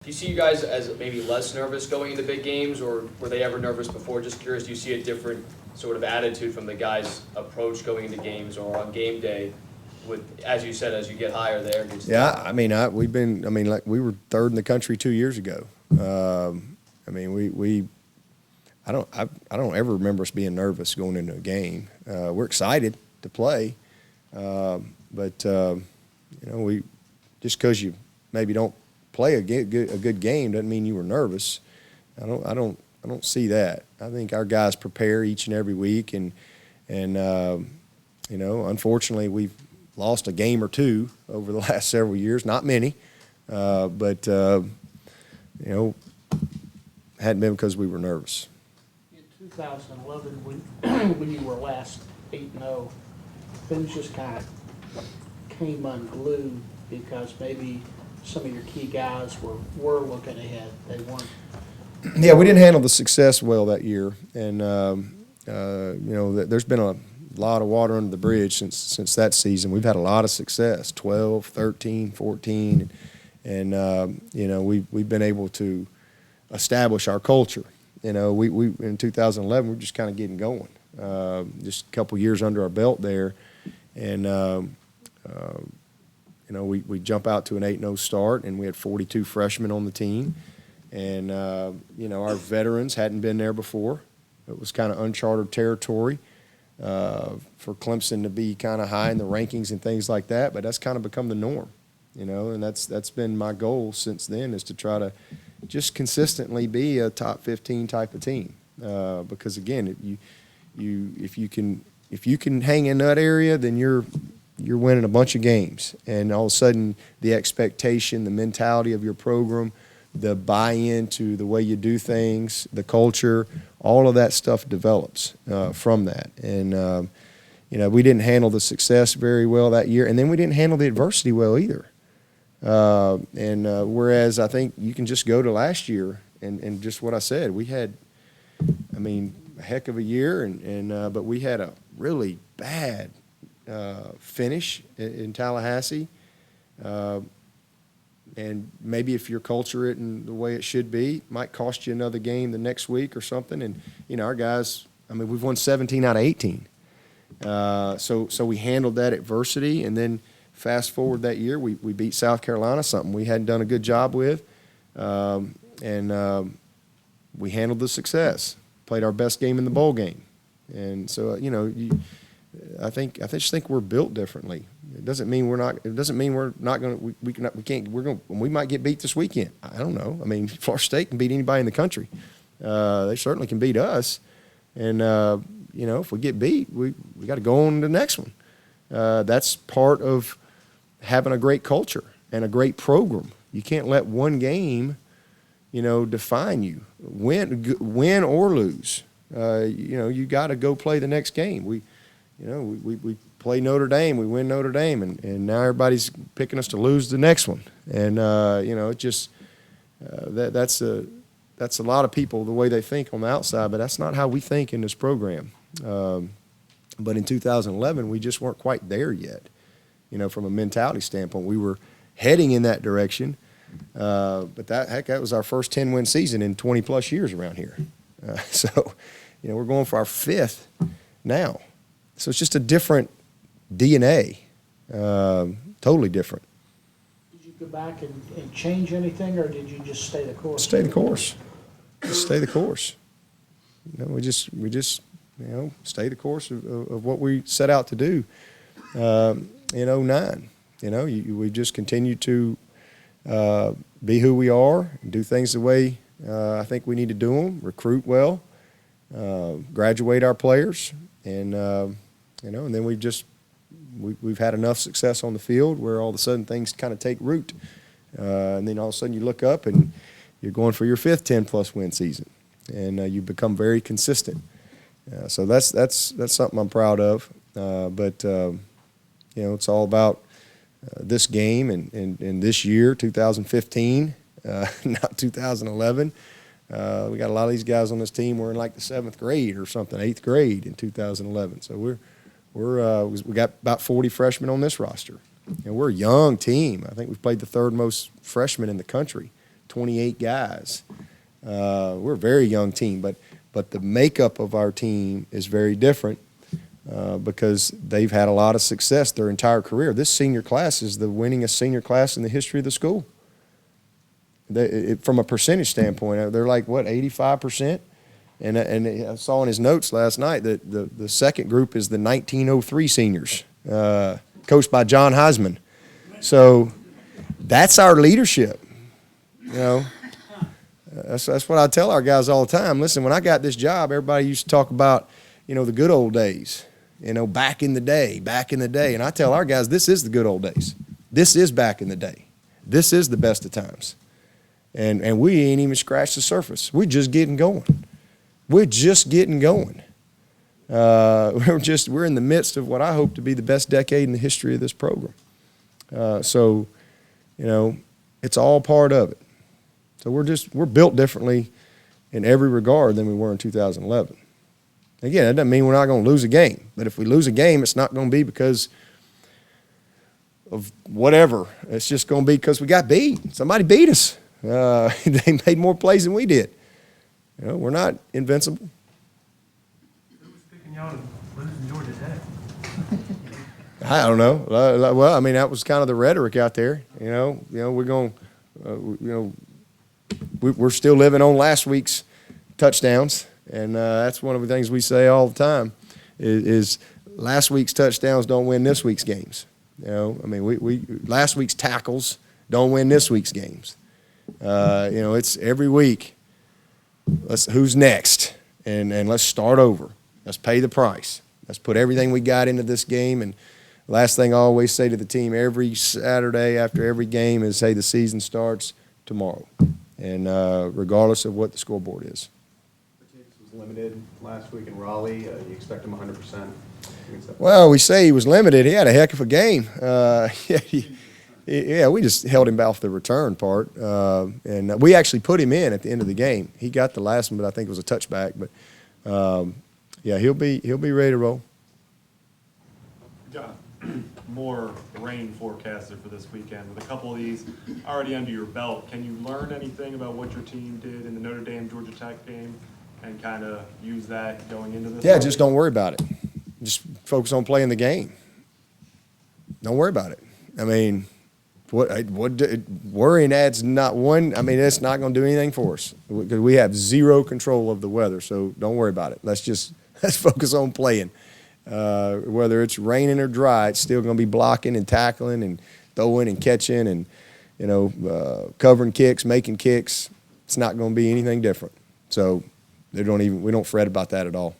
you see you guys as maybe less nervous going into big games, or were they ever nervous before? Just curious, do you see a different sort of attitude from the guys' approach going into games or on game day with, as you said, as you get higher there? Yeah, I mean, like we were third in the country 2 years ago. I mean, I don't ever remember us being nervous going into a game. We're excited to play, but you know, we just because you maybe don't play a good game doesn't mean you were nervous. I don't see that. I think our guys prepare each and every week, and you know, unfortunately, we've lost a game or two over the last several years. Not many, but you know, hadn't been because we were nervous. In 2011, when you were last 8-0, things just kind of came unglued because maybe some of your key guys were looking ahead. They weren't. Yeah, we didn't handle the success well that year, and you know, there's been a lot of water under the bridge since that season. We've had a lot of success, 12, 13, 14, and you know, we've been able to establish our culture. You know, we in 2011 we're just kind of getting going, just a couple years under our belt there, and you know, we jump out to an 8-0 start, and we had 42 freshmen on the team, and you know, our veterans hadn't been there before. It was kind of uncharted territory for Clemson to be kind of high in the rankings and things like that, but that's kind of become the norm, you know, and that's been my goal since then, is to try to just consistently be a top 15 type of team, because again, if you can hang in that area, then you're winning a bunch of games, and all of a sudden the expectation, the mentality of your program, the buy-in to the way you do things, the culture, all of that stuff develops from that. And you know, we didn't handle the success very well that year, and then we didn't handle the adversity well either. Whereas I think you can just go to last year and just what I said, we had, I mean, a heck of a year, but we had a really bad finish in Tallahassee. And maybe if your culture isn't the way it should be, it might cost you another game the next week or something. And, you know, our guys, I mean, we've won 17 out of 18. So we handled that adversity, and then fast forward that year, we beat South Carolina, something we hadn't done a good job with. We handled the success, played our best game in the bowl game. And so, you know, I just think we're built differently. It doesn't mean we're not. It doesn't mean we're not going to. We might get beat this weekend. I don't know. I mean, Florida State can beat anybody in the country. They certainly can beat us. And you know, if we get beat, we got to go on to the next one. That's part of having a great culture and a great program. You can't let one game, you know, define you. Win or lose. You know, you got to go play the next game. We play Notre Dame, we win Notre Dame, and now everybody's picking us to lose the next one. And you know, it just that's a lot of people the way they think on the outside, but that's not how we think in this program. But in 2011, we just weren't quite there yet. You know, from a mentality standpoint, we were heading in that direction. But that was our first 10-win season in 20-plus years around here. So, you know, we're going for our 5th now. So it's just a different DNA, totally different. Did you go back and change anything, or did you just stay the course? Stay the course. Just stay the course. You know, we just you know, stay the course of what we set out to do in 2009. You know, we just continue to be who we are, do things the way I think we need to do them, recruit well, graduate our players, and you know, and then we've had enough success on the field where all of a sudden things kind of take root, and then all of a sudden you look up and you're going for your 5th 10-plus win season, and you become very consistent. So that's something I'm proud of. But you know, it's all about this game and this year, 2015, not 2011. We got a lot of these guys on this team were in like the 7th grade or something, 8th grade in 2011. So we got about 40 freshmen on this roster. And we're a young team. I think we've played the 3rd most freshmen in the country 28 guys. We're a very young team, but the makeup of our team is very different because they've had a lot of success their entire career. This senior class is the winningest senior class in the history of the school. From a percentage standpoint, they're like, what, 85%? And I saw in his notes last night that the second group is the 1903 seniors, coached by John Heisman. So that's our leadership, you know. That's what I tell our guys all the time. Listen, when I got this job, everybody used to talk about, you know, the good old days, you know, back in the day. And I tell our guys, this is the good old days. This is back in the day. This is the best of times. And we ain't even scratched the surface. We're just getting going. We're in the midst of what I hope to be the best decade in the history of this program. So, you know, it's all part of it. So we're built differently in every regard than we were in 2011. Again, that doesn't mean we're not going to lose a game. But if we lose a game, it's not going to be because of whatever. It's just going to be because we got beat. Somebody beat us. They made more plays than we did. You know, we're not invincible. Who was picking y'all to lose in Georgia Tech? I don't know. Well, I mean, that was kind of the rhetoric out there. You know, we're going. We're still living on last week's touchdowns, and that's one of the things we say all the time. Is last week's touchdowns don't win this week's games. You know, I mean, we last week's tackles don't win this week's games. You know, it's every week. Who's next, and let's start over. Let's pay the price. Let's put everything we got into this game. And last thing I always say to the team every Saturday after every game is, hey, the season starts tomorrow, and regardless of what the scoreboard is. Was limited last week in Raleigh. You expect him 100%? Well, we say he was limited. He had a heck of a game. Yeah, we just held him off the return part, and we actually put him in at the end of the game. He got the last one, but I think it was a touchback. But yeah, he'll be ready to roll. Got more rain forecasted for this weekend. With a couple of these already under your belt, can you learn anything about what your team did in the Notre Dame Georgia Tech game and kind of use that going into this? Yeah, just don't worry about it. Just focus on playing the game. Don't worry about it. I mean, worrying adds not one. I mean, it's not going to do anything for us because we have zero control of the weather. So don't worry about it. Let's focus on playing. Whether it's raining or dry, it's still going to be blocking and tackling and throwing and catching and, you know, covering kicks, making kicks. It's not going to be anything different. So we don't fret about that at all.